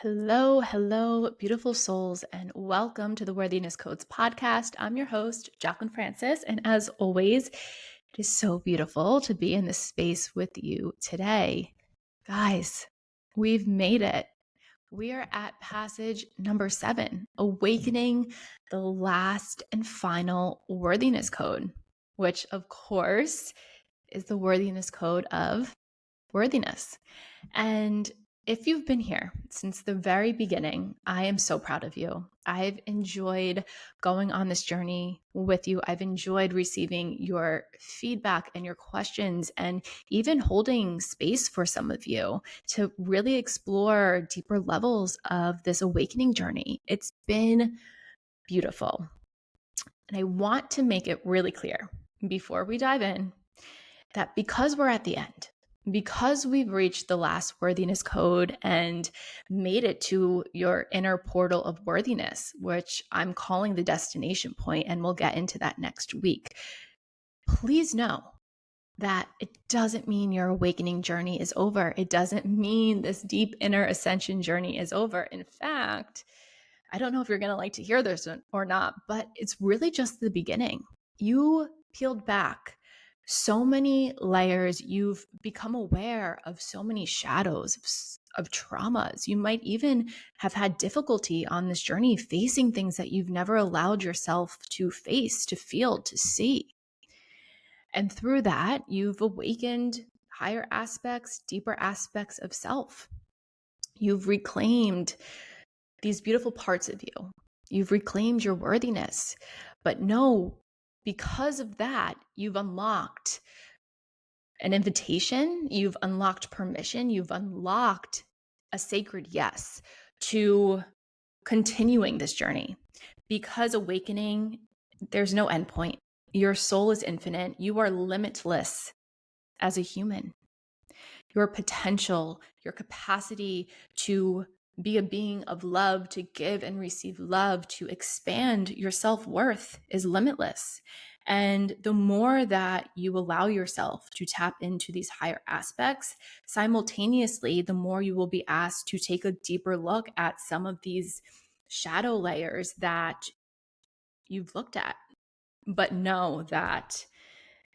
Hello, hello, beautiful souls, and welcome to the Worthiness Codes podcast. I'm your host, Jaclyn Francis, and as always, it is so beautiful to be in this space with you today. Guys, we've made it. We are at passage number 7, awakening the last and final Worthiness Code, which, of course, is the Worthiness Code of Worthiness. And if you've been here since the very beginning, I am so proud of you. I've enjoyed going on this journey with you. I've enjoyed receiving your feedback and your questions, and even holding space for some of you to really explore deeper levels of this awakening journey. It's been beautiful. And I want to make it really clear before we dive in that because we're at the end, because we've reached the last worthiness code and made it to your inner portal of worthiness, which I'm calling the destination point, and we'll get into that next week, please know that it doesn't mean your awakening journey is over. It doesn't mean this deep inner ascension journey is over. In fact, I don't know if you're going to like to hear this or not, but it's really just the beginning. You peeled back so many layers. You've become aware of so many shadows of traumas. You might even have had difficulty on this journey facing things that you've never allowed yourself to face, to feel, to see. And through that, you've awakened higher aspects, deeper aspects of self. You've reclaimed these beautiful parts of you. You've reclaimed your worthiness. But no, because of that, you've unlocked an invitation, you've unlocked permission, you've unlocked a sacred yes to continuing this journey. Because awakening, there's no endpoint. Your soul is infinite. You are limitless as a human. Your potential, your capacity to be a being of love, to give and receive love, to expand your self-worth is limitless. And the more that you allow yourself to tap into these higher aspects, simultaneously, the more you will be asked to take a deeper look at some of these shadow layers that you've looked at. But know that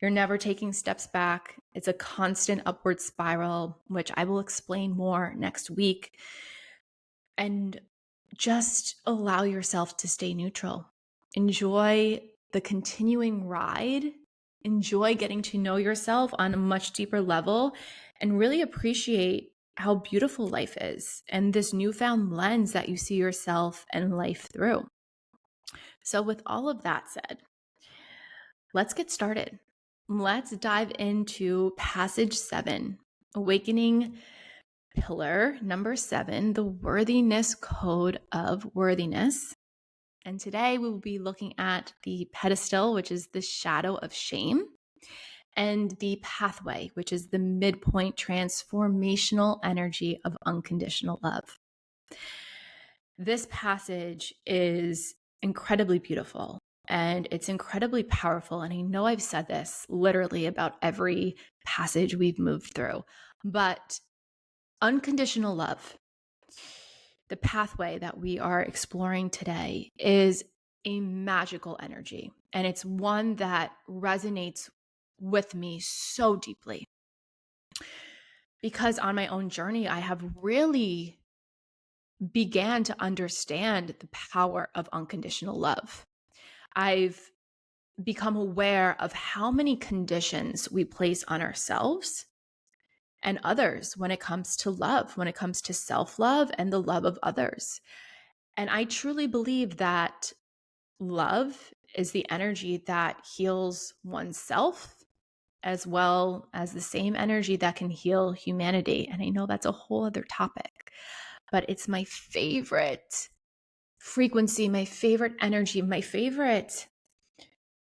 you're never taking steps back. It's a constant upward spiral, which I will explain more next week. And just allow yourself to stay neutral. Enjoy the continuing ride. Enjoy getting to know yourself on a much deeper level and really appreciate how beautiful life is and this newfound lens that you see yourself and life through. So with all of that said, let's get started. Let's dive into passage 7, awakening pillar number 7, the Worthiness Code of Worthiness. And today we will be looking at the pedestal, which is the shadow of shame, and the pathway, which is the midpoint transformational energy of unconditional love. This passage is incredibly beautiful and it's incredibly powerful. And I know I've said this literally about every passage we've moved through, but unconditional love, the pathway that we are exploring today, is a magical energy. And it's one that resonates with me so deeply. Because on my own journey, I have really began to understand the power of unconditional love. I've become aware of how many conditions we place on ourselves and others when it comes to love, when it comes to self-love and the love of others. And I truly believe that love is the energy that heals oneself, as well as the same energy that can heal humanity. And I know that's a whole other topic, but it's my favorite frequency, my favorite energy, my favorite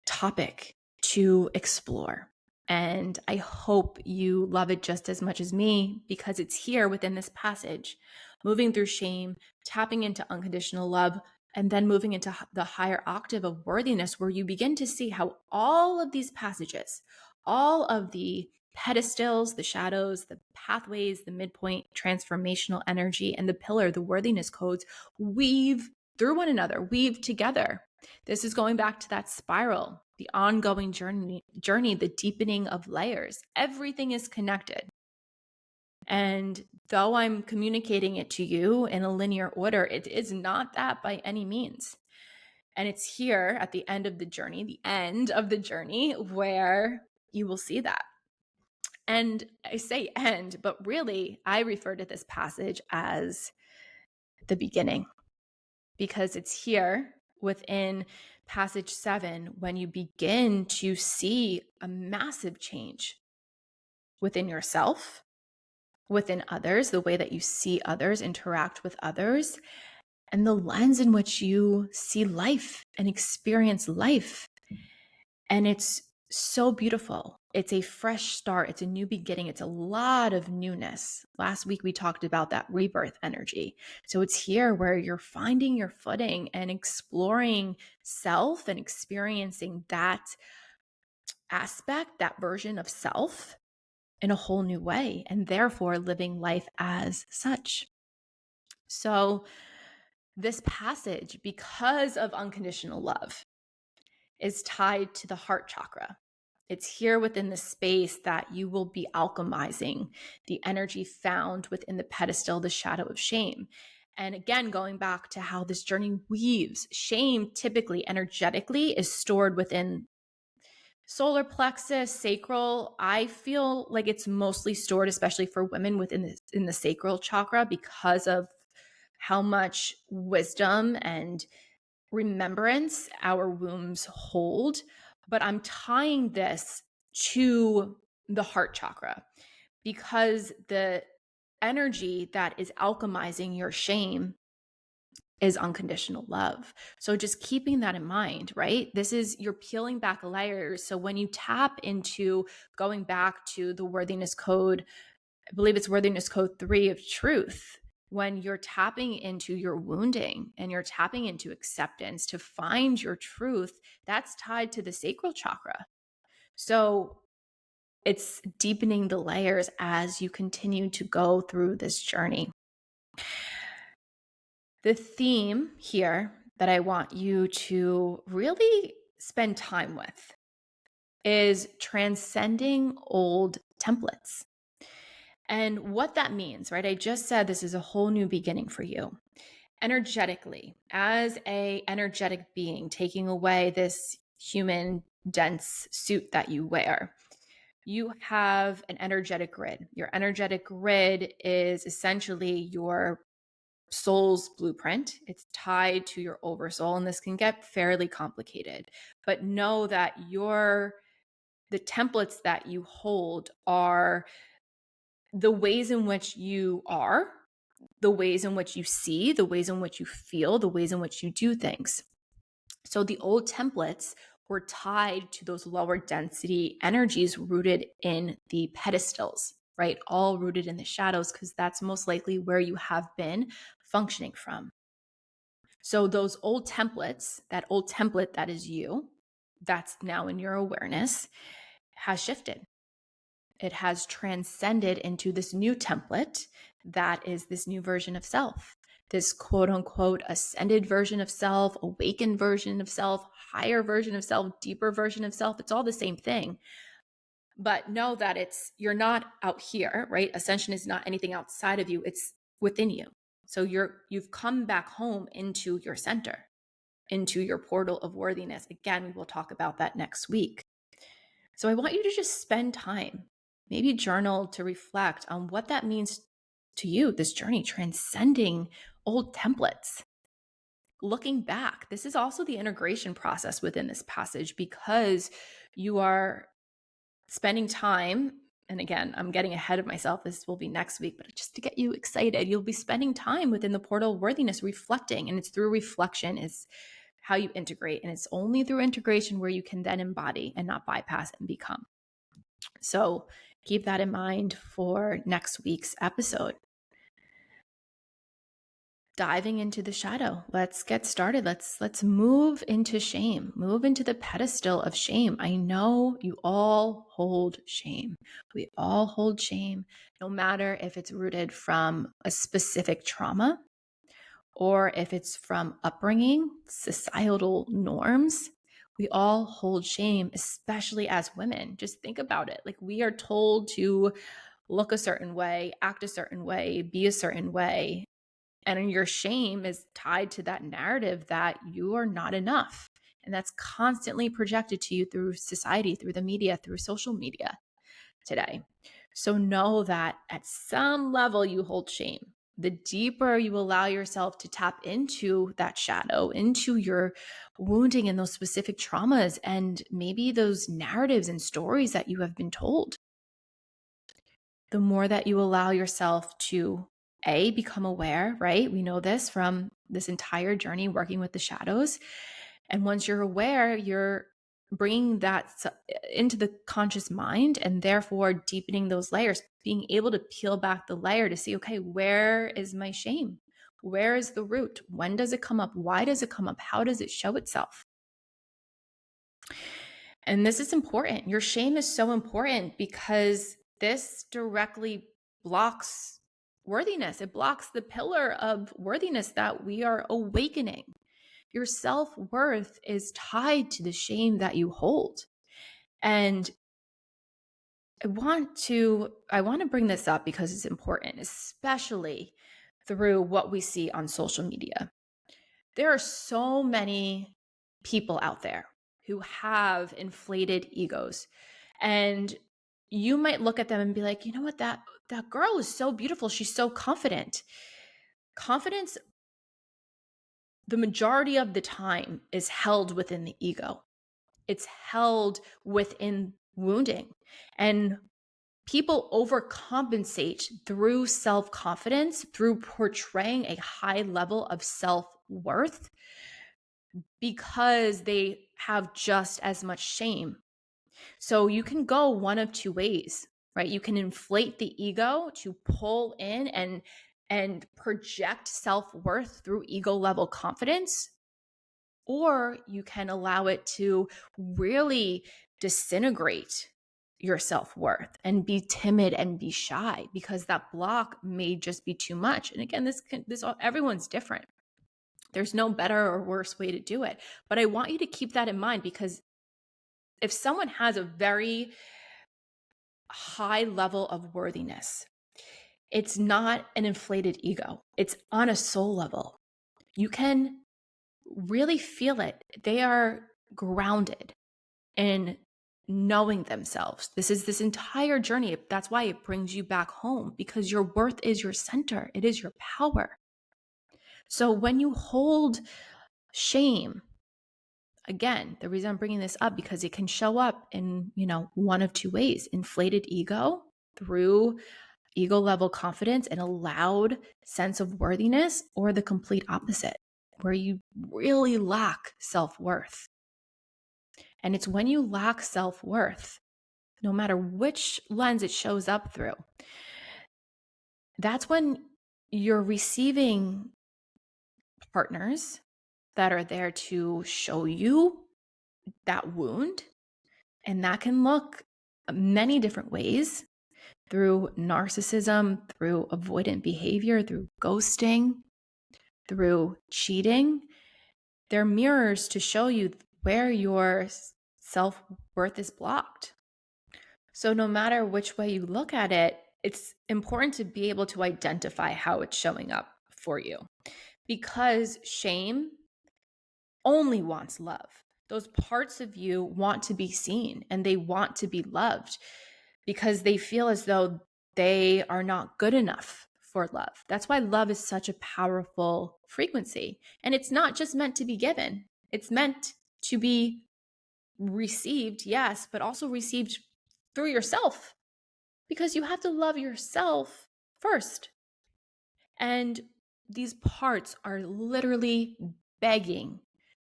topic to explore. And I hope you love it just as much as me, because it's here within this passage, moving through shame, tapping into unconditional love, and then moving into the higher octave of worthiness, where you begin to see how all of these passages, all of the pedestals, the shadows, the pathways, the midpoint, transformational energy, and the pillar, the worthiness codes, weave through one another, weave together. This is going back to that spiral, the ongoing journey, the deepening of layers. Everything is connected. And though I'm communicating it to you in a linear order, it is not that by any means. And it's here at the end of the journey, where you will see that. And I say end, but really I refer to this passage as the beginning, because it's here within passage 7 when you begin to see a massive change within yourself, within others, the way that you see others, interact with others, and the lens in which you see life and experience life. And it's so beautiful. It's a fresh start. It's a new beginning. It's a lot of newness. Last week, we talked about that rebirth energy. So it's here where you're finding your footing and exploring self and experiencing that aspect, that version of self in a whole new way, and therefore living life as such. So this passage, because of unconditional love, is tied to the heart chakra. It's here within the space that you will be alchemizing the energy found within the pedestal, the shadow of shame. And again, going back to how this journey weaves, shame typically energetically is stored within solar plexus, sacral. I feel like it's mostly stored, especially for women, within in the sacral chakra, because of how much wisdom and remembrance our wombs hold. But I'm tying this to the heart chakra because the energy that is alchemizing your shame is unconditional love. So just keeping that in mind, right? This is, you're peeling back layers. So when you tap into going back to the worthiness code, I believe it's worthiness code 3 of truth, when you're tapping into your wounding and you're tapping into acceptance to find your truth, that's tied to the sacral chakra. So it's deepening the layers as you continue to go through this journey. The theme here that I want you to really spend time with is transcending old templates. And what that means, right? I just said this is a whole new beginning for you. Energetically, as a energetic being, taking away this human dense suit that you wear, you have an energetic grid. Your energetic grid is essentially your soul's blueprint. It's tied to your oversoul, and this can get fairly complicated. But know that the templates that you hold are the ways in which you are, the ways in which you see, the ways in which you feel, the ways in which you do things. So the old templates were tied to those lower density energies rooted in the pedestals, right? All rooted in the shadows, because that's most likely where you have been functioning from. So those old templates, that old template that is you, that's now in your awareness, has shifted. It has transcended into this new template that is this new version of self, this quote unquote ascended version of self, awakened version of self, higher version of self, deeper version of self. It's all the same thing. But know that you're not out here, right? Ascension is not anything outside of you, it's within you. So you've come back home into your center, into your portal of worthiness. Again, we will talk about that next week. So I want you to just spend time, maybe journal to reflect on what that means to you, this journey, transcending old templates. Looking back, this is also the integration process within this passage, because you are spending time, and again, I'm getting ahead of myself, this will be next week, but just to get you excited, you'll be spending time within the portal of worthiness, reflecting, and it's through reflection is how you integrate. And it's only through integration where you can then embody and not bypass and become. So keep that in mind for next week's episode. diving into the shadow. Let's get started. Let's move into shame. Move into the pedestal of shame. I know you all hold shame. We all hold shame, no matter if it's rooted from a specific trauma or if it's from upbringing, societal norms. We all hold shame, especially as women. Just think about it. Like, we are told to look a certain way, act a certain way, be a certain way. And your shame is tied to that narrative that you are not enough. And that's constantly projected to you through society, through the media, through social media today. So know that at some level you hold shame. The deeper you allow yourself to tap into that shadow, into your wounding and those specific traumas, and maybe those narratives and stories that you have been told, the more that you allow yourself to become aware, right? We know this from this entire journey working with the shadows. And once you're aware, you're bringing that into the conscious mind and therefore deepening those layers, being able to peel back the layer to see, okay, where is my shame? Where is the root? When does it come up? Why does it come up? How does it show itself? And this is important. Your shame is so important because this directly blocks worthiness. It blocks the pillar of worthiness that we are awakening. Your self-worth is tied to the shame that you hold. And I want to bring this up because it's important, especially through what we see on social media. There are so many people out there who have inflated egos. And you might look at them and be like, you know what, that girl is so beautiful. She's so confident. Confidence, the majority of the time, is held within the ego. It's held within wounding. And people overcompensate through self-confidence, through portraying a high level of self-worth, because they have just as much shame. So you can go one of two ways, right? You can inflate the ego to pull in and project self-worth through ego level confidence, or you can allow it to really disintegrate your self-worth and be timid and be shy because that block may just be too much. And again, everyone's different. There's no better or worse way to do it. But I want you to keep that in mind, because if someone has a very high level of worthiness, it's not an inflated ego. It's on a soul level. You can really feel it. They are grounded in knowing themselves. This is this entire journey. That's why it brings you back home, because your worth is your center. It is your power. So when you hold shame, again, the reason I'm bringing this up, because it can show up in, one of two ways: inflated ego through ego level confidence and a loud sense of worthiness, or the complete opposite, where you really lack self-worth. And it's when you lack self-worth, no matter which lens it shows up through, that's when you're receiving partners that are there to show you that wound. And that can look many different ways: through narcissism, through avoidant behavior, through ghosting, through cheating. They're mirrors to show you where your self-worth is blocked. So no matter which way you look at it, it's important to be able to identify how it's showing up for you, because shame only wants love. Those parts of you want to be seen and they want to be loved because they feel as though they are not good enough for love. That's why love is such a powerful frequency. And it's not just meant to be given. It's meant to be received, yes, but also received through yourself, because you have to love yourself first. And these parts are literally begging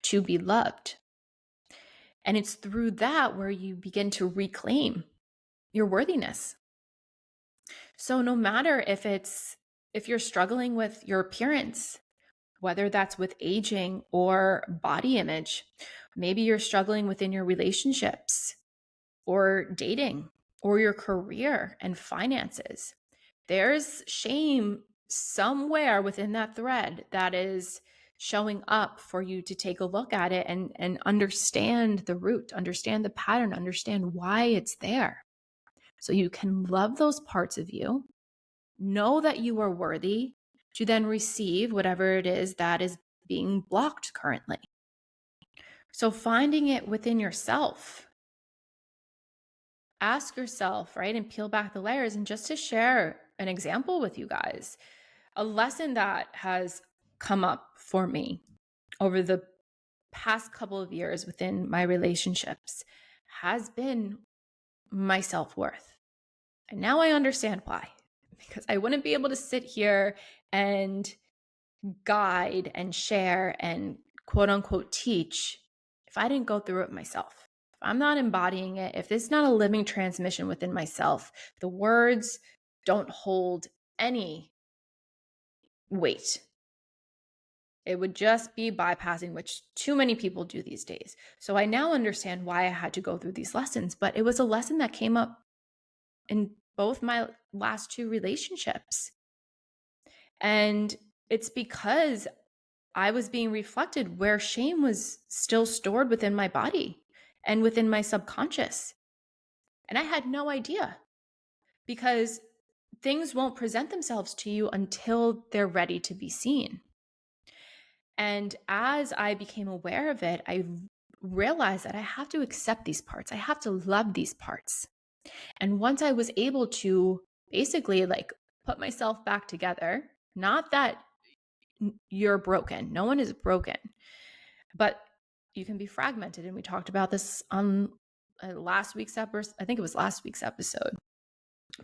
to be loved. And it's through that where you begin to reclaim your worthiness. So no matter if you're struggling with your appearance, whether that's with aging or body image. Maybe you're struggling within your relationships or dating or your career and finances. There's shame somewhere within that thread that is showing up for you to take a look at it and understand the root, understand the pattern, understand why it's there. So you can love those parts of you, know that you are worthy to then receive whatever it is that is being blocked currently. So finding it within yourself, ask yourself, right, and peel back the layers. And just to share an example with you guys, a lesson that has come up for me over the past couple of years within my relationships has been my self-worth. And now I understand why, because I wouldn't be able to sit here and guide and share and quote unquote teach if I didn't go through it myself. If I'm not embodying it, if it's not a living transmission within myself, the words don't hold any weight. It would just be bypassing, which too many people do these days. So I now understand why I had to go through these lessons, but it was a lesson that came up in both my last two relationships. And it's because I was being reflected where shame was still stored within my body and within my subconscious. And I had no idea, because things won't present themselves to you until they're ready to be seen. And as I became aware of it, I realized that I have to accept these parts. I have to love these parts. And once I was able to basically like put myself back together, not that you're broken, no one is broken, but you can be fragmented. And we talked about this on last week's episode. I think it was last week's episode.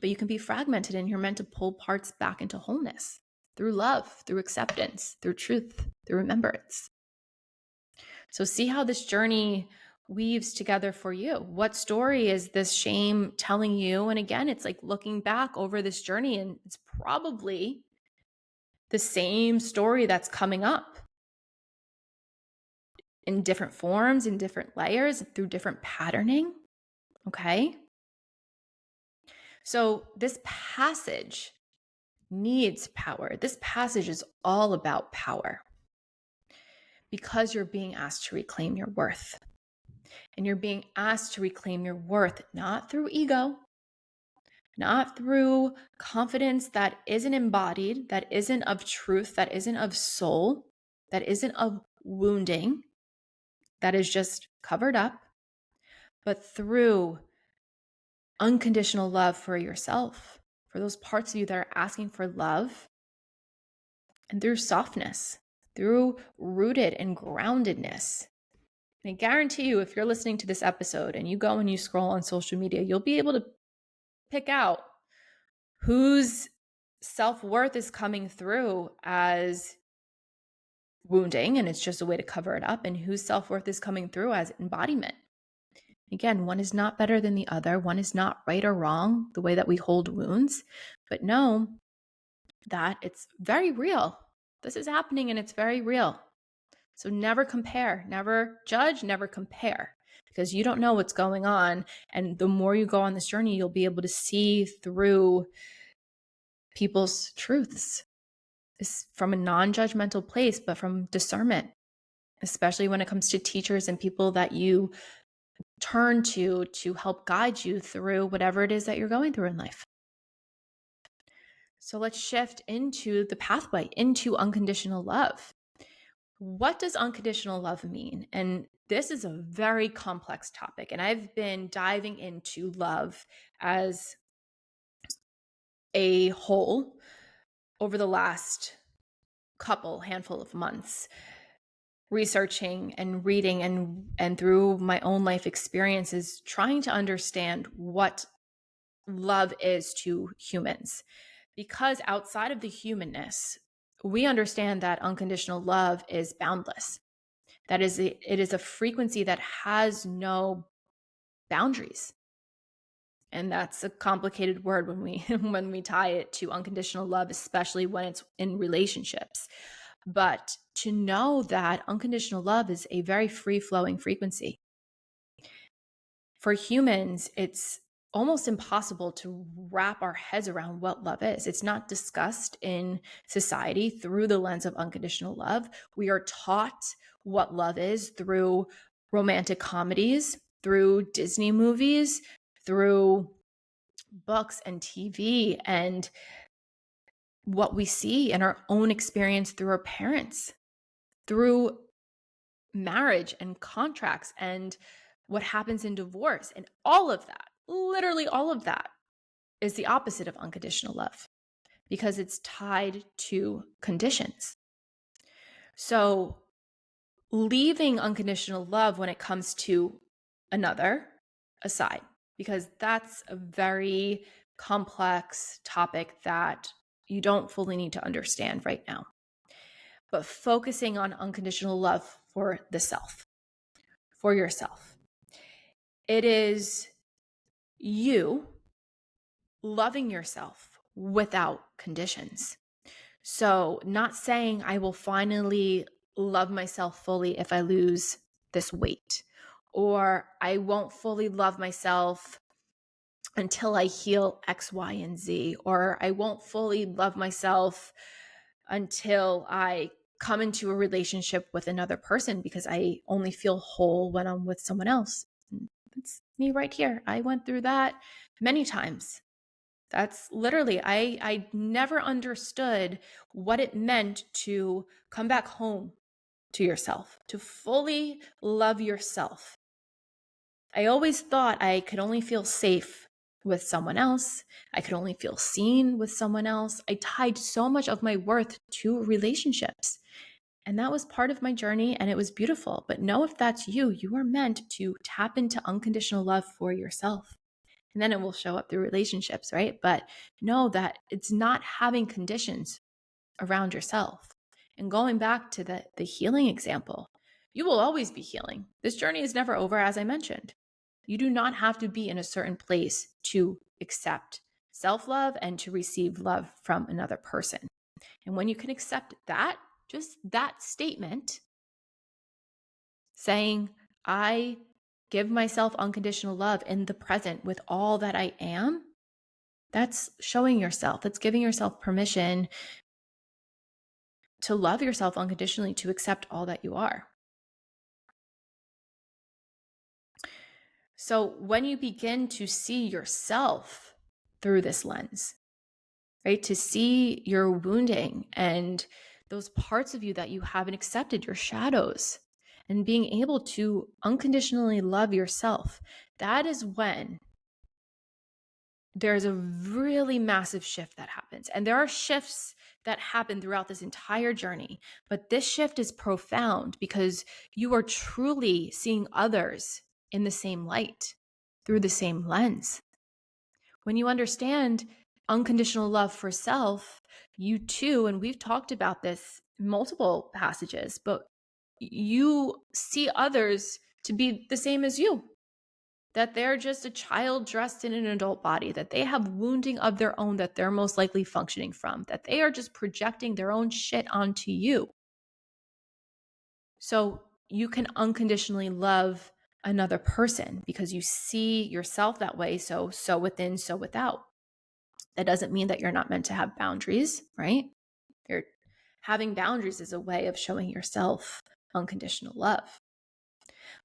But you can be fragmented, and you're meant to pull parts back into wholeness through love, through acceptance, through truth, through remembrance. So see how this journey weaves together for you. What story is this shame telling you? And again, it's like looking back over this journey, and it's probably the same story that's coming up in different forms, in different layers, through different patterning. Okay. So this passage needs power. This passage is all about power, because you're being asked to reclaim your worth. And you're being asked to reclaim your worth, not through ego, not through confidence that isn't embodied, that isn't of truth, that isn't of soul, that isn't of wounding, that is just covered up, but through unconditional love for yourself, for those parts of you that are asking for love, and through softness, through rooted and groundedness. And I guarantee you, if you're listening to this episode and you go and you scroll on social media, you'll be able to pick out whose self-worth is coming through as wounding, and it's just a way to cover it up, and whose self-worth is coming through as embodiment. Again, one is not better than the other. One is not right or wrong, the way that we hold wounds, but know that it's very real. This is happening and it's very real. So never compare, never judge, never compare, because you don't know what's going on. And the more you go on this journey, you'll be able to see through people's truths. It's from a non-judgmental place, but from discernment, especially when it comes to teachers and people that you turn to help guide you through whatever it is that you're going through in life. So let's shift into the pathway into unconditional love. What does unconditional love mean? And this is a very complex topic, and I've been diving into love as a whole over the last handful of months, researching and reading and through my own life experiences, trying to understand what love is to humans. Because outside of the humanness, we understand that unconditional love is boundless. It is a frequency that has no boundaries. And that's a complicated word when we when we tie it to unconditional love, especially when it's in relationships. But to know that unconditional love is a very free-flowing frequency. For humans, it's almost impossible to wrap our heads around what love is. It's not discussed in society through the lens of unconditional love. We are taught what love is through romantic comedies, through Disney movies, through books and TV, and what we see in our own experience through our parents, through marriage and contracts and what happens in divorce. And all of that, literally all of that, is the opposite of unconditional love because it's tied to conditions. So leaving unconditional love when it comes to another aside, because that's a very complex topic that you don't fully need to understand right now. But focusing on unconditional love for the self, for yourself. It is you loving yourself without conditions. So, not saying I will finally love myself fully if I lose this weight, or I won't fully love myself until I heal X, Y, and Z, or I won't fully love myself until I come into a relationship with another person because I only feel whole when I'm with someone else. It's me right here. I went through that many times. That's literally, I never understood what it meant to come back home to yourself, to fully love yourself. I always thought I could only feel safe with someone else. I could only feel seen with someone else. I tied so much of my worth to relationships. And that was part of my journey, and it was beautiful. But know if that's you, you are meant to tap into unconditional love for yourself. And then it will show up through relationships, right? But know that it's not having conditions around yourself. And going back to the healing example, you will always be healing. This journey is never over, as I mentioned. You do not have to be in a certain place to accept self-love and to receive love from another person. And when you can accept that, just that statement saying, I give myself unconditional love in the present with all that I am, that's showing yourself, that's giving yourself permission to love yourself unconditionally, to accept all that you are. So when you begin to see yourself through this lens, right, to see your wounding and those parts of you that you haven't accepted, your shadows, and being able to unconditionally love yourself, that is when there's a really massive shift that happens. And there are shifts that happen throughout this entire journey, but this shift is profound because you are truly seeing others in the same light, through the same lens. When you understand unconditional love for self, you too, and we've talked about this in multiple passages, but you see others to be the same as you, that they're just a child dressed in an adult body, that they have wounding of their own that they're most likely functioning from, that they are just projecting their own shit onto you. So you can unconditionally love another person because you see yourself that way. So within, so without. That doesn't mean that you're not meant to have boundaries, right? Having boundaries is a way of showing yourself unconditional love.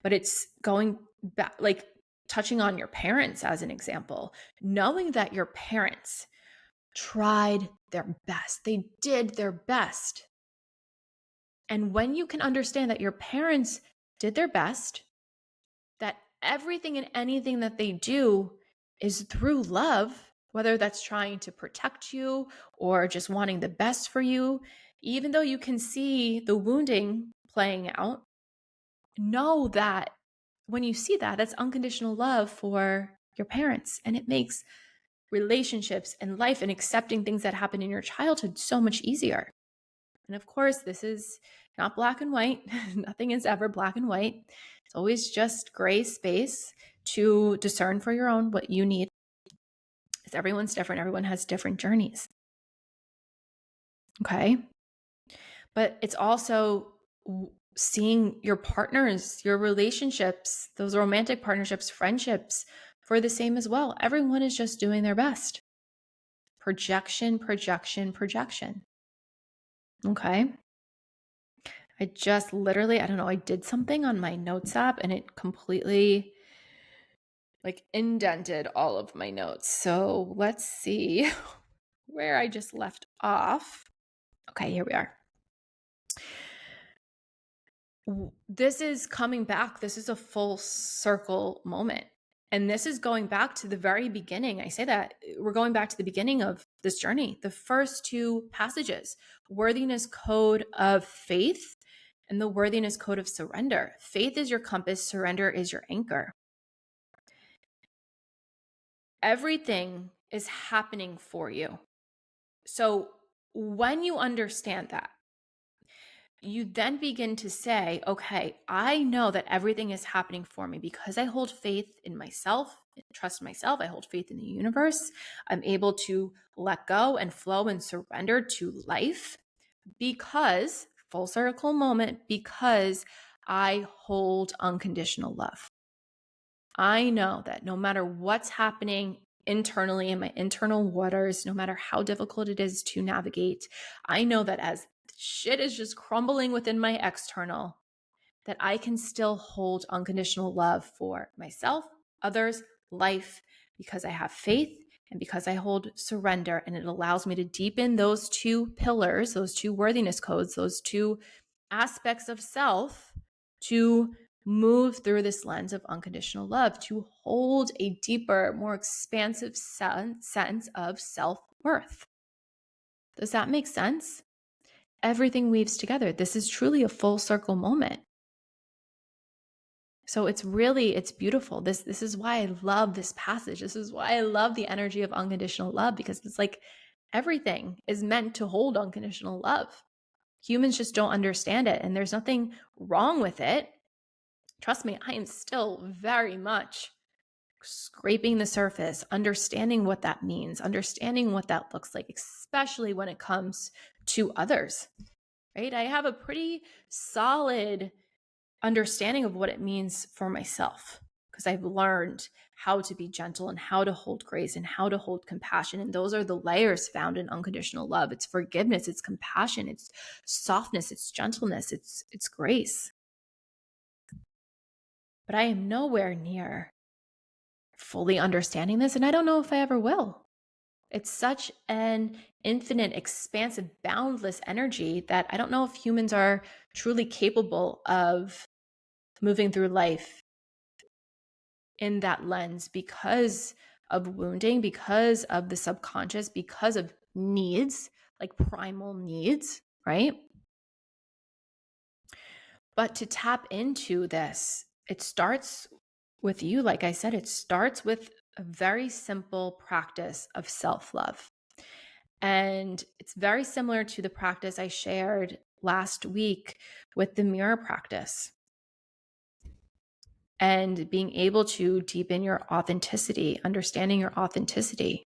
But it's going back, like touching on your parents as an example, knowing that your parents tried their best, they did their best. And when you can understand that your parents did their best, that everything and anything that they do is through love, whether that's trying to protect you or just wanting the best for you, even though you can see the wounding playing out, know that when you see that, that's unconditional love for your parents. And it makes relationships and life and accepting things that happen in your childhood so much easier. And of course, this is not black and white. Nothing is ever black and white. It's always just gray space to discern for your own what you need. Because everyone's different. Everyone has different journeys. Okay. But it's also seeing your partners, your relationships, those romantic partnerships, friendships for the same as well. Everyone is just doing their best. Projection, projection, projection. Okay. I just literally, I don't know, I did something on my notes app and it completely like indented all of my notes. So let's see where I just left off. Okay, here we are. This is coming back. This is a full circle moment. And this is going back to the very beginning. I say that we're going back to the beginning of this journey. The first two passages, Worthiness Code of Faith and the Worthiness Code of Surrender. Faith is your compass, surrender is your anchor. Everything is happening for you. So when you understand that, you then begin to say, okay, I know that everything is happening for me because I hold faith in myself, trust myself. I hold faith in the universe. I'm able to let go and flow and surrender to life because, full circle moment, because I hold unconditional love. I know that no matter what's happening internally in my internal waters, no matter how difficult it is to navigate, I know that as shit is just crumbling within my external, that I can still hold unconditional love for myself, others, life, because I have faith and because I hold surrender. And it allows me to deepen those two pillars, those two worthiness codes, those two aspects of self to move through this lens of unconditional love, to hold a deeper, more expansive sense of self-worth. Does that make sense? Everything weaves together. This is truly a full circle moment. So it's beautiful. This is why I love this passage. This is why I love the energy of unconditional love, because it's like everything is meant to hold unconditional love. Humans just don't understand it, and there's nothing wrong with it. Trust me, I am still very much scraping the surface, understanding what that means, understanding what that looks like, especially when it comes to others, right? I have a pretty solid understanding of what it means for myself because I've learned how to be gentle and how to hold grace and how to hold compassion. And those are the layers found in unconditional love. It's forgiveness, it's compassion, it's softness, it's gentleness, it's grace. But I am nowhere near fully understanding this, and I don't know if I ever will. It's such an infinite, expansive, boundless energy that I don't know if humans are truly capable of moving through life in that lens because of wounding, because of the subconscious, because of needs, like primal needs, right? But to tap into this, it starts with you. Like I said, it starts with a very simple practice of self-love. And it's very similar to the practice I shared last week with the mirror practice and being able to deepen your authenticity, understanding your authenticity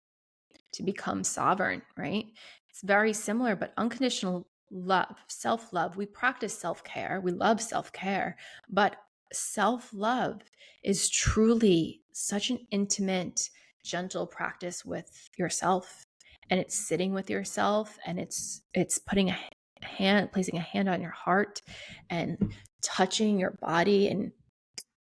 to become sovereign, right? It's very similar, but unconditional love, self-love, we practice self-care, we love self-care, but self-love is truly such an intimate, gentle practice with yourself. And it's sitting with yourself, and it's putting placing a hand on your heart and touching your body and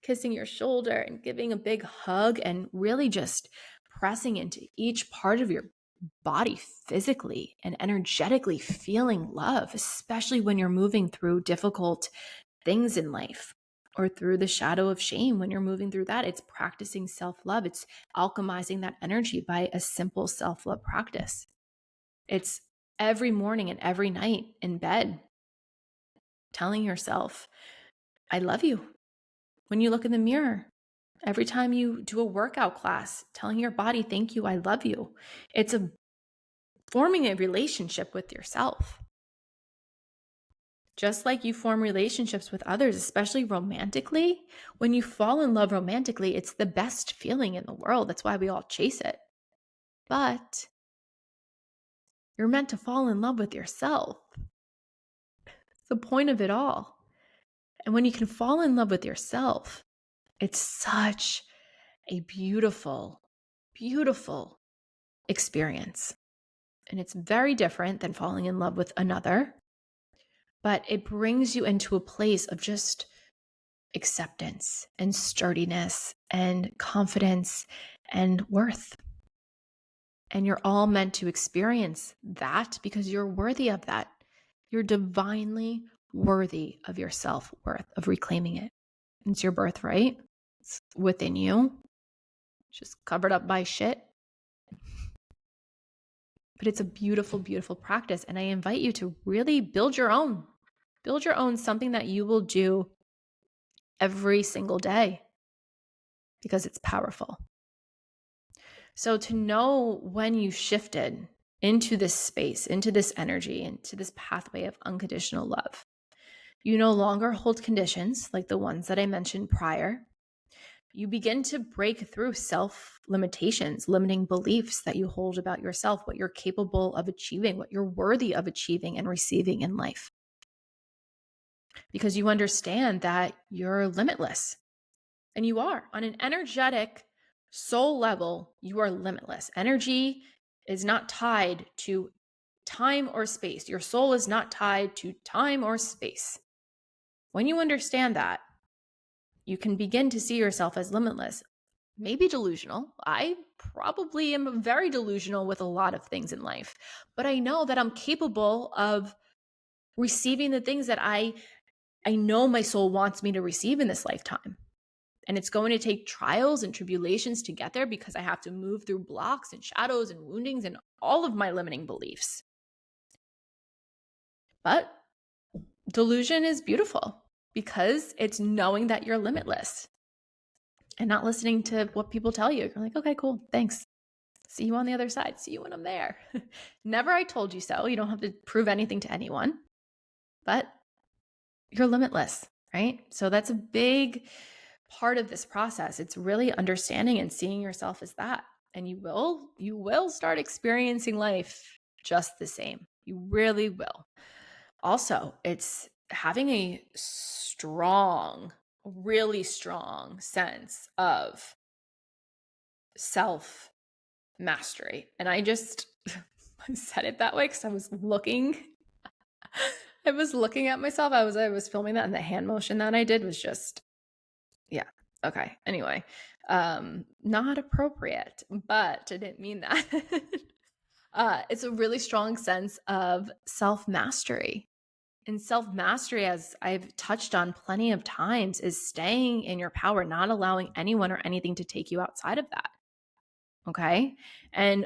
kissing your shoulder and giving a big hug and really just pressing into each part of your body physically and energetically feeling love, especially when you're moving through difficult things in life or through the shadow of shame. When you're moving through that, it's practicing self-love. It's alchemizing that energy by a simple self-love practice. It's every morning and every night in bed, telling yourself, I love you. When you look in the mirror, every time you do a workout class, telling your body, thank you, I love you. It's forming a relationship with yourself. Just like you form relationships with others, especially romantically, when you fall in love romantically, it's the best feeling in the world. That's why we all chase it. But you're meant to fall in love with yourself. the point of it all. And when you can fall in love with yourself, it's such a beautiful, beautiful experience. And it's very different than falling in love with another, but it brings you into a place of just acceptance and sturdiness and confidence and worth. And you're all meant to experience that because you're worthy of that. You're divinely worthy of your self-worth, of reclaiming it. It's your birthright. It's within you. It's just covered up by shit. But it's a beautiful, beautiful practice. And I invite you to really build your own. Build your own, something that you will do every single day because it's powerful. So to know when you shifted into this space, into this energy, into this pathway of unconditional love, you no longer hold conditions like the ones that I mentioned prior. You begin to break through self-limitations, limiting beliefs that you hold about yourself, what you're capable of achieving, what you're worthy of achieving and receiving in life. Because you understand that you're limitless. And you are. On an energetic soul level, you are limitless. Energy is not tied to time or space. Your soul is not tied to time or space. When you understand that, you can begin to see yourself as limitless. Maybe delusional. I probably am very delusional with a lot of things in life, but I know that I'm capable of receiving the things that I know my soul wants me to receive in this lifetime. And it's going to take trials and tribulations to get there because I have to move through blocks and shadows and woundings and all of my limiting beliefs. But delusion is beautiful because it's knowing that you're limitless and not listening to what people tell you. You're like, okay, cool, thanks. See you on the other side. See you when I'm there. Never I told you so. You don't have to prove anything to anyone, but you're limitless, right? So that's a big part of this process. It's really understanding and seeing yourself as that. And you will start experiencing life just the same. You really will. Also, it's having a strong, really strong sense of self mastery. And I just said it that way because I was looking at myself. I was filming that, and the hand motion that I did was just, yeah. Okay. Anyway, not appropriate, but I didn't mean that. It's a really strong sense of self-mastery. And self-mastery, as I've touched on plenty of times, is staying in your power, not allowing anyone or anything to take you outside of that. Okay. And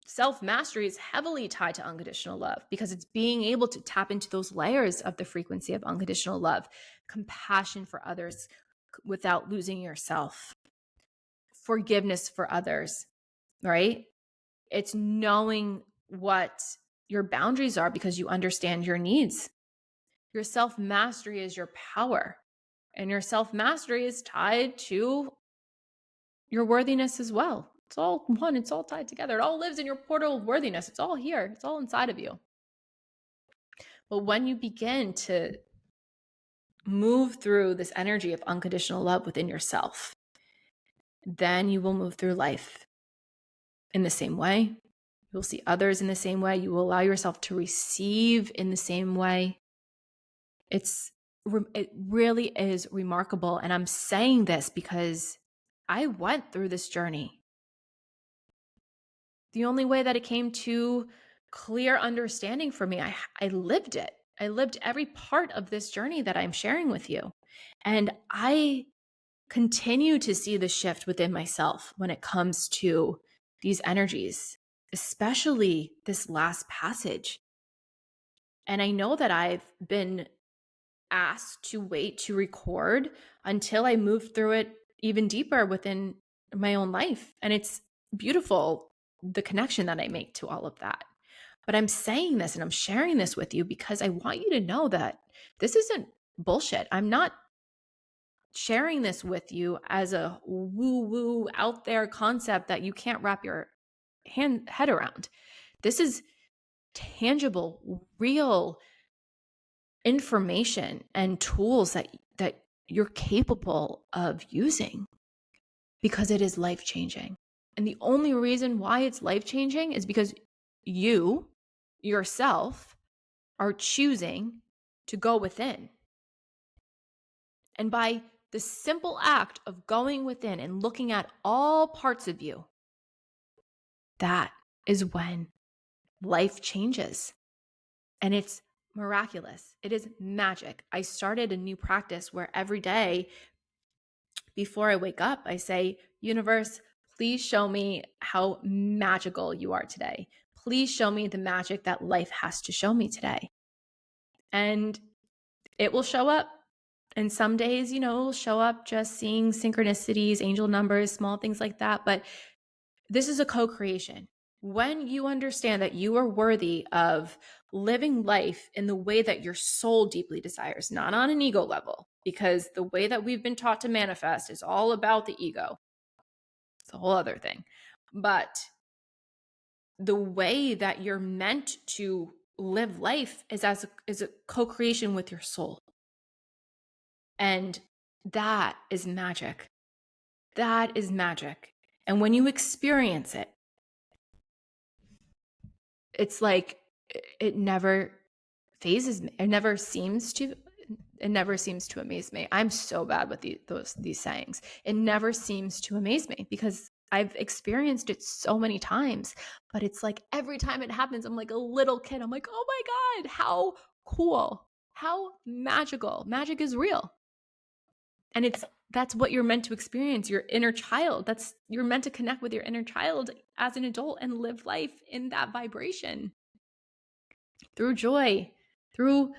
self-mastery is heavily tied to unconditional love because it's being able to tap into those layers of the frequency of unconditional love, compassion for others without losing yourself, forgiveness for others, right? It's knowing what your boundaries are because you understand your needs. Your self-mastery is your power, and your self-mastery is tied to your worthiness as well. It's all one, it's all tied together. It all lives in your portal of worthiness. It's all here. It's all inside of you. But when you begin to move through this energy of unconditional love within yourself, then you will move through life in the same way. You'll see others in the same way. You will allow yourself to receive in the same way. It really is remarkable. And I'm saying this because I went through this journey. The only way that it came to clear understanding for me, I lived it. I lived every part of this journey that I'm sharing with you. And I continue to see the shift within myself when it comes to these energies, especially this last passage. And I know that I've been asked to wait to record until I move through it even deeper within my own life. And it's beautiful, the connection that I make to all of that. But I'm saying this and I'm sharing this with you because I want you to know that this isn't bullshit. I'm not sharing this with you as a woo-woo out there concept that you can't wrap your head around. This is tangible, real information and tools that you're capable of using, because it is life-changing. And the only reason why it's life-changing is because you yourself are choosing to go within. And by the simple act of going within and looking at all parts of you, that is when life changes. And it's miraculous. It is magic. I started a new practice where every day before I wake up, I say, universe, please show me how magical you are today. Please show me the magic that life has to show me today. And it will show up. And some days, it'll show up just seeing synchronicities, angel numbers, small things like that. But this is a co-creation. When you understand that you are worthy of living life in the way that your soul deeply desires, not on an ego level, because the way that we've been taught to manifest is all about the ego. It's a whole other thing. But the way that you're meant to live life is as a co-creation with your soul. And that is magic. That is magic. And when you experience it, it's like it never phases me. It never seems to amaze me. I'm so bad with these sayings. It never seems to amaze me because I've experienced it so many times. But it's like every time it happens, I'm like a little kid. I'm like, oh my God, how cool, how magical. Magic is real. And that's what you're meant to experience, your inner child. You're meant to connect with your inner child as an adult and live life in that vibration through joy, through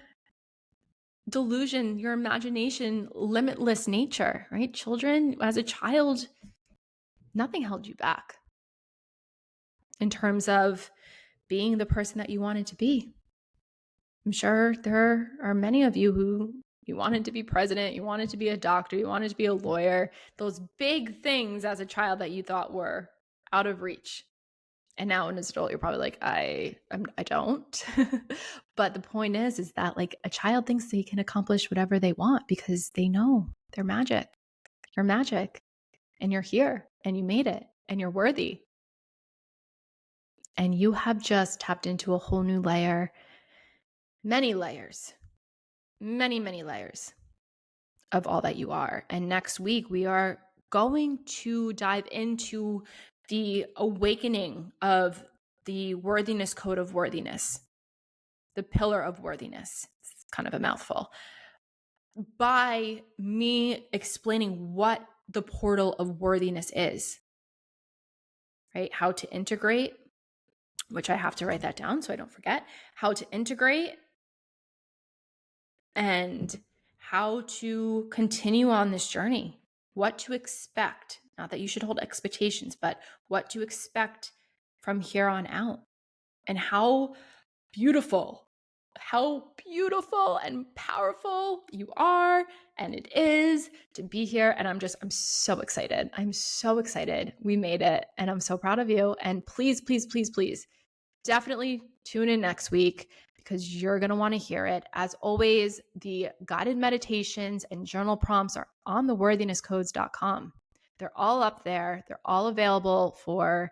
delusion, your imagination, limitless nature, right? Children, as a child, nothing held you back in terms of being the person that you wanted to be. I'm sure there are many of you who you wanted to be president, you wanted to be a doctor, you wanted to be a lawyer, those big things as a child that you thought were out of reach. And now as an adult, you're probably like, I don't. But the point is that like a child thinks they can accomplish whatever they want because they know they're magic. You're magic and you're here and you made it and you're worthy. And you have just tapped into a whole new layer, many layers, many layers of all that you are. And next week, we are going to dive into the awakening of the Worthiness Code of Worthiness, the pillar of worthiness. It's kind of a mouthful. By me explaining what the portal of worthiness is, right? How to integrate, which I have to write that down so I don't forget, how to integrate and how to continue on this journey, what to expect. Not that you should hold expectations, but what to expect from here on out, and how beautiful and powerful you are. And it is to be here. And I'm so excited. I'm so excited. We made it. And I'm so proud of you. And please, definitely tune in next week because you're going to want to hear it. As always, the guided meditations and journal prompts are on the worthinesscodes.com. They're all up there. They're all available for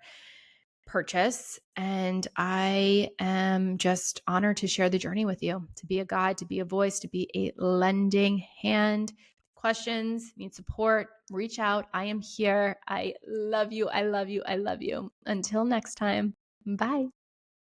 purchase. And I am just honored to share the journey with you, to be a guide, to be a voice, to be a lending hand. Questions, need support, reach out. I am here. I love you. I love you. I love you. Until next time. Bye.